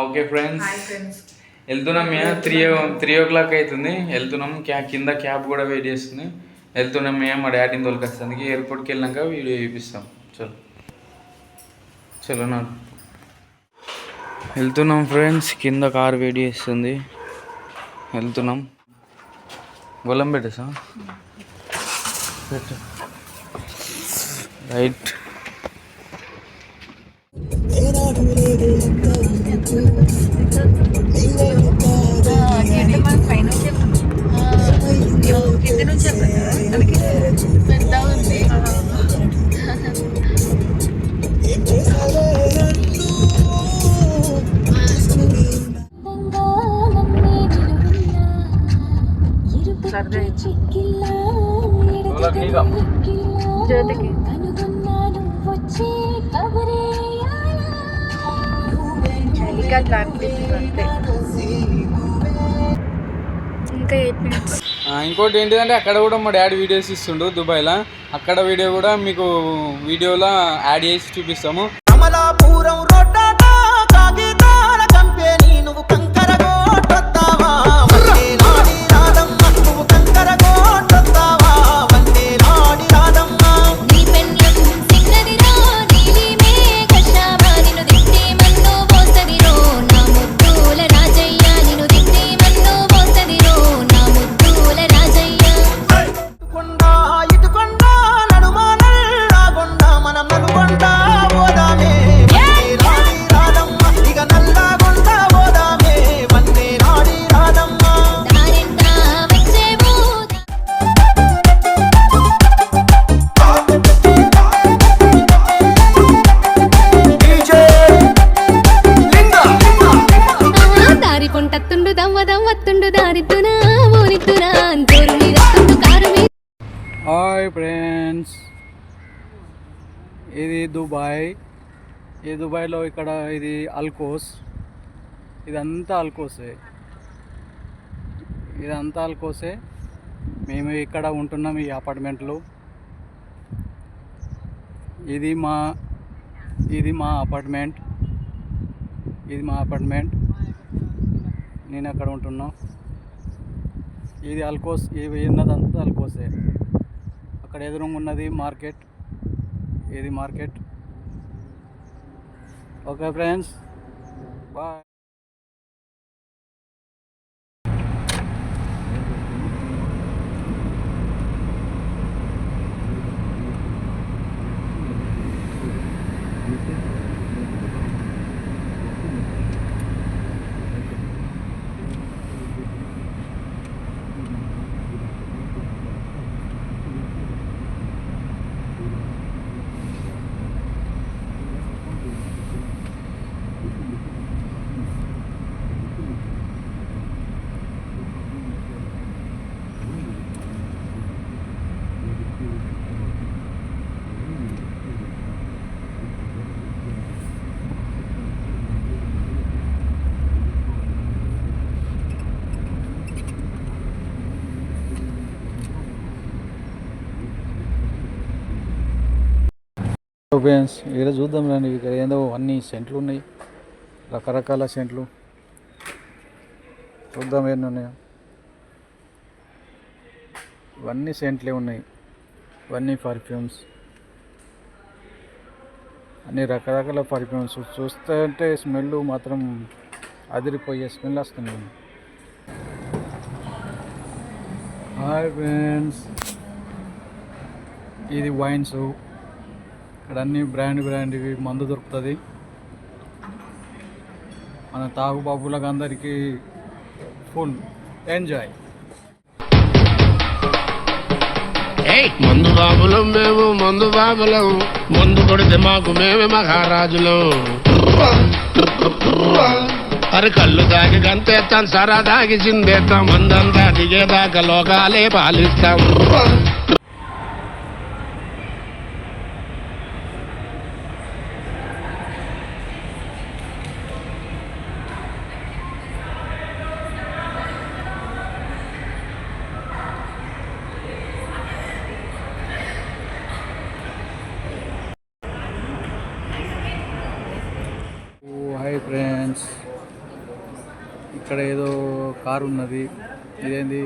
Okay friends వెళ్తున్నాం. మేము 3 o'clock అవుతుంది. వెళ్తున్నాం. కింద క్యాబ్ కూడా వెయిట్ చేస్తుంది. వెళ్తున్నాం. మేము మా డాడీని తోలుకొస్తానికి ఎయిర్పోర్ట్కి వెళ్ళాక వీడియో చూపిస్తాం. చలో నా వెళ్తున్నాం ఫ్రెండ్స్. కింద కార్ వెయిట్ చేస్తుంది. వెళ్తున్నాం. గొల్లం పెట్టేసా పెట్టు రైట్. ఇంకోటి ఏంటిదంటే అక్కడ కూడా మా డాడీ వీడియోస్ ఇస్తుండు దుబాయ్లో. అక్కడ వీడియో కూడా మీకు వీడియోలో యాడ్ చేసి చూపిస్తాము. హాయ్ ఫ్రెండ్స్, ఇది దుబాయ్. ఈ దుబాయ్లో ఇక్కడ ఇది అల్కోస్. ఇదంతా అల్కోసే. మేము ఇక్కడ ఉంటున్నాం ఈ అపార్ట్మెంట్లో. ఇది మా అపార్ట్మెంట్. నేను అక్కడ ఉంటున్నా. ఇది అల్కోస్. ఇవి ఉన్నదంతా అల్కోసే. అక్కడ ఎదురుగా ఉన్నది మార్కెట్. ఇది market. Okay friends, bye. Friends, ఇక్కడ చూద్దాం రండి. ఇక్కడ ఏదో అన్ని సెంట్లు ఉన్నాయి, రకరకాల సెంట్లు. చూద్దాం ఎన్ని ఉన్నాయో. ఇవన్నీ సెంట్లే ఉన్నాయి. ఇవన్నీ పర్ఫ్యూమ్స్, అన్ని రకరకాల పర్ఫ్యూమ్స్. చూస్తుంటే స్మెల్ మాత్రం అదిరిపోయే స్మెల్ వస్తుంది. హాయ్ ఫ్రెండ్స్, ఇది వైన్స్. ఇక్కడ అన్ని బ్రాండ్వి మందు దొరుకుతుంది. మన తాగు బాబులకు అందరికీ ఫుల్ ఎంజాయ్. మందు బాబులం మేము, మందు బాబులం. మందు కొడితే మాకు మేమే మహారాజులం. అరే కళ్ళు దాగి గంతేస్తాం, సరా దాగి చిందేస్తాం. మందంతా దిగేదాకా లోకాలే పాలిస్తాం. హాయ్ ఫ్రెండ్స్, ఫ్రెండ్స్, ఇక్కడ ఏదో కారు ఉన్నది. ఇదేంది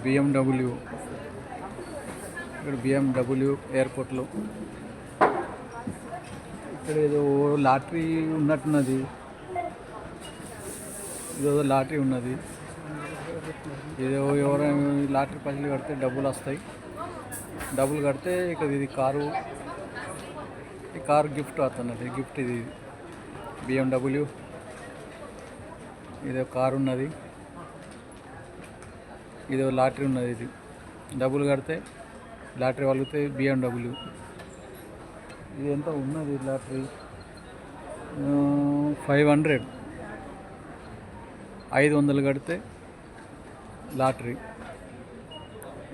BMW. ఇక్కడ BMW ఎయిర్పోర్ట్లో ఇక్కడ ఏదో లాటరీ ఉన్నట్టున్నది. ఏదో లాటరీ ఉన్నది. ఏదో ఎవరైనా లాటరీ పైసలు కడితే డబ్బులు వస్తాయి. డబ్బులు కడితే ఇక్కడ ఇది కారు, ఈ కారు గిఫ్ట్ వస్తున్నది. గిఫ్ట్ ఇది BMW. ఇదో కారు ఉన్నది. ఇదో లాటరీ ఉన్నది. ఇది డబ్బులు కడితే లాటరీ వాళ్ళకి BMW. ఇది ఎంత ఉన్నది లాటరీ? 500 500 కడితే లాటరీ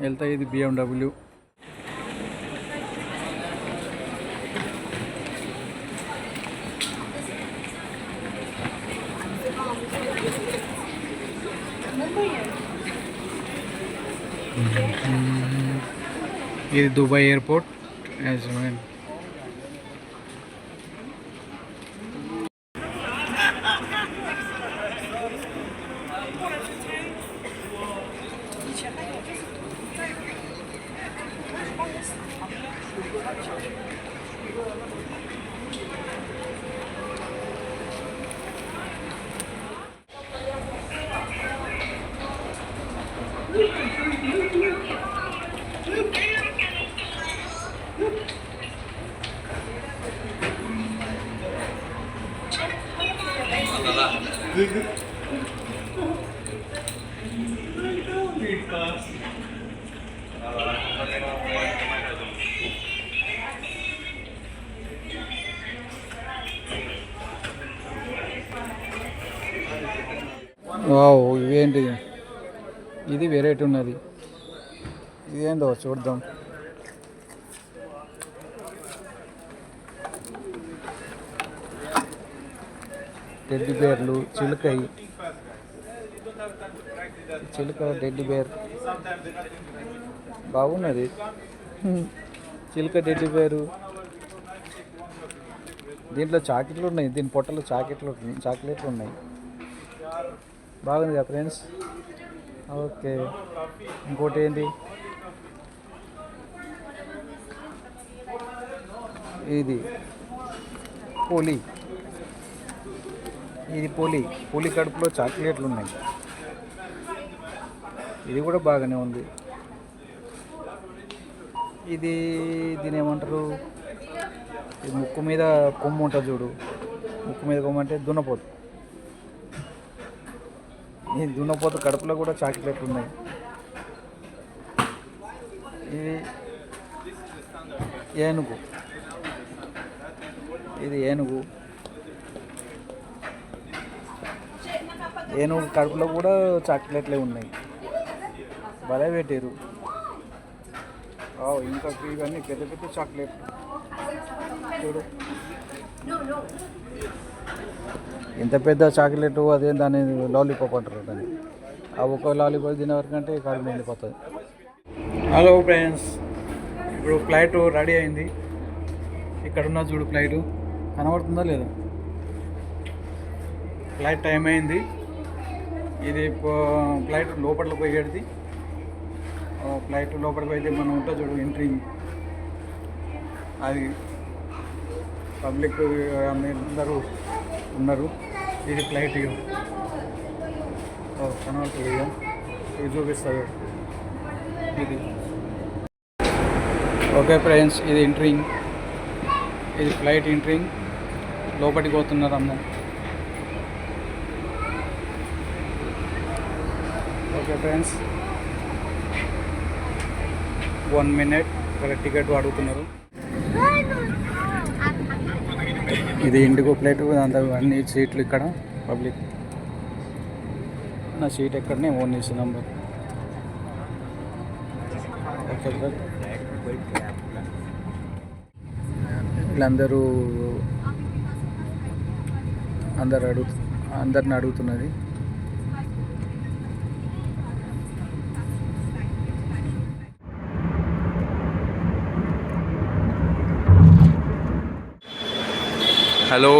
వెళ్తాయి. ఇది BMW. ఇది దుబాయ్ ఎయిర్పోర్ట్. వావ్, ఇవేంటి? ఇది వెరైటీ ఉన్నది. ఇదేందో చూద్దాం. టెడ్డీ బేర్లు, చిలుకయి, చిలుక టెడ్డీ బేర్ బాగున్నది. చిలుక టెడ్డీ బేరు. దీంట్లో చాక్లెట్లు ఉన్నాయి. దీని పొట్టలో చాక్లెట్లు ఉన్నాయి. బాగుంది కదా ఫ్రెండ్స్? ఓకే. ఇంకోటి ఏంటి? ఇది పోలి. ఇది పోలి కడుపులో చాక్లెట్లు ఉన్నాయి. ఇది కూడా బాగానే ఉంది. దీని ఏమంటారు? ఇది ముక్కు మీద కొమ్ము ఉంటుంది చూడు. ముక్కు మీద కొమ్ము అంటే దున్నపోతు. ఈ దున్నపోతు కడుపులో కూడా చాక్లెట్లు ఉన్నాయి. ఇది ఏనుగు. ఇది ఏనుగు కడుపులో కూడా చాక్లెట్లే ఉన్నాయి. భలే పెట్టారు. ఇంకా ఇవన్నీ పెద్ద పెద్ద చాక్లెట్లు చూడు. ఇంత పెద్ద చాక్లెట్ అదే దాన్ని లాలీపాప్ అంటారు. దాన్ని ఆ ఒక్క లాలీపాప్ తినే వరకు అంటే కడుపు నిండిపోతుంది. హలో ఫ్రెండ్స్, ఇప్పుడు ఫ్లైట్ రెడీ అయింది. ఇక్కడ ఉన్న చూడు ఫ్లైట్ కనబడుతుందా లేదా? ఫ్లైట్ టైం అయింది. ఇది ఫ్లైట్ లోపలికి పోయేది. ఫ్లైట్ లోపలికి పోయితే మనం ఉంటుంది చూడు ఎంట్రీ. అది పబ్లిక్ అందరూ ఉన్నారు. ఇది ఫ్లైట్ కనబడుతుంది. ఇది చూపిస్తుంది ఇది. ఓకే ఫ్రెండ్స్, ఇది ఎంట్రింగ్. ఇది ఫ్లైట్ ఎంట్రింగ్. లోపలికి పోతున్నారు అమ్మ. ఓకే ఫ్రెండ్స్, 1 minute ఇక్కడ టికెట్ అడుగుతున్నారు. ఇది ఇండిగో ఫ్లైట్. అంత అన్ని సీట్లు ఇక్కడ పబ్లిక్. నా సీట్ ఎక్కడనే ఓన్ చేసి నంబర్. ఓకే సార్, వీళ్ళందరూ అందరిని అడుగుతున్నది. హలో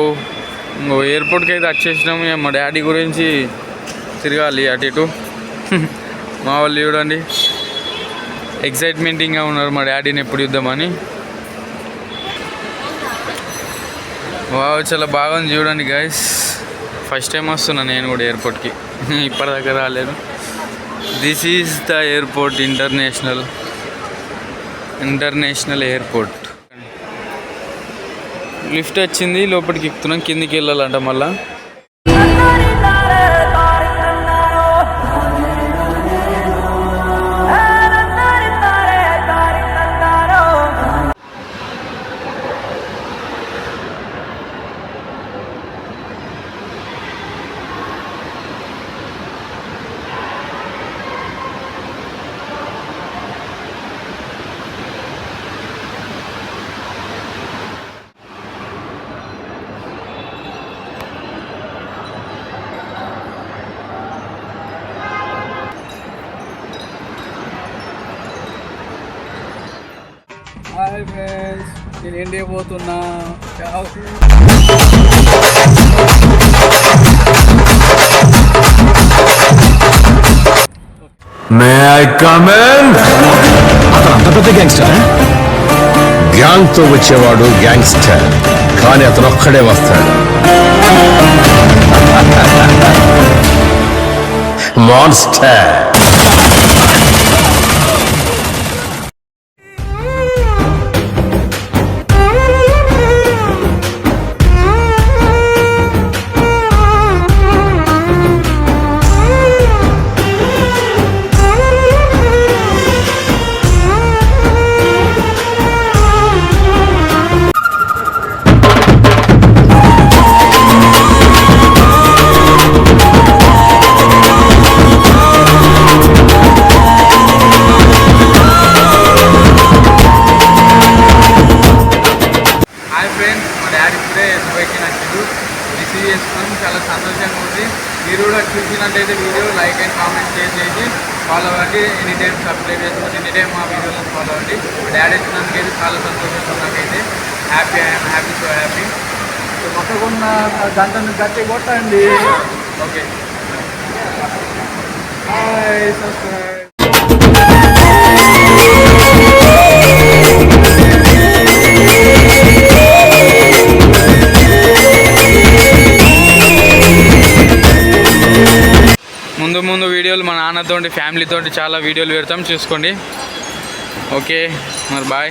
ఇంకో ఎయిర్పోర్ట్కి అయితే వచ్చేసినాము. ఇక మా డాడీ గురించి తిరగాలి అటు ఇటు. మా వాళ్ళు చూడండి ఎక్సైట్మెంటింగ్గా ఉన్నారు మా డాడీని ఎప్పుడు చూద్దామని. వావ్ చాలా బాగుంది చూడండి గైస్. ఫస్ట్ టైం వస్తున్నా నేను కూడా ఎయిర్పోర్ట్కి, ఇప్పటిదాకా రాలేదు. This is the airport, international airport. Lift వచ్చింది, లోపలికి ఎక్కుతున్నాం, కిందికి వెళ్ళాలంట మళ్ళా. హాయ్ ఫ్రెండ్స్, నేను ఇండియా పోతున్నా. May I come in? అతను అంత పెద్ద గ్యాంగ్స్టర్. గ్యాంగ్ తో వచ్చేవాడు గ్యాంగ్స్టర్, కానీ అతను ఒక్కడే వస్తాడు. మాన్స్టర్. హాయ్ ఫ్రెండ్స్, మా డాడీ ఇప్పుడే దుబాయ్కి నచ్చిండు, రిసీవ్ చేసుకున్నాం. చాలా సంతోషంగా ఉంది. మీరు కూడా చూసినట్టయితే వీడియో లైక్ అండ్ కామెంట్ చేసి ఫాలో అవ్వండి. ఎనీ టైం సబ్స్క్రైబ్ చేసుకోండి. ఎనీ టైం మా వీడియోలను ఫాలో అవ్వండి. మా డాడీ వచ్చినందుకైతే చాలా సంతోషంగా నాకైతే happy. I'm happy, so happy. పక్కకున్న గంటను గట్టి కొట్టండి. Okay, hi, subscribe. ముందు వీడియోలు మా నాన్నతోటి ఫ్యామిలీతోటి చాలా వీడియోలు పెడతాం, చూసుకోండి. ఓకే మరి బాయ్.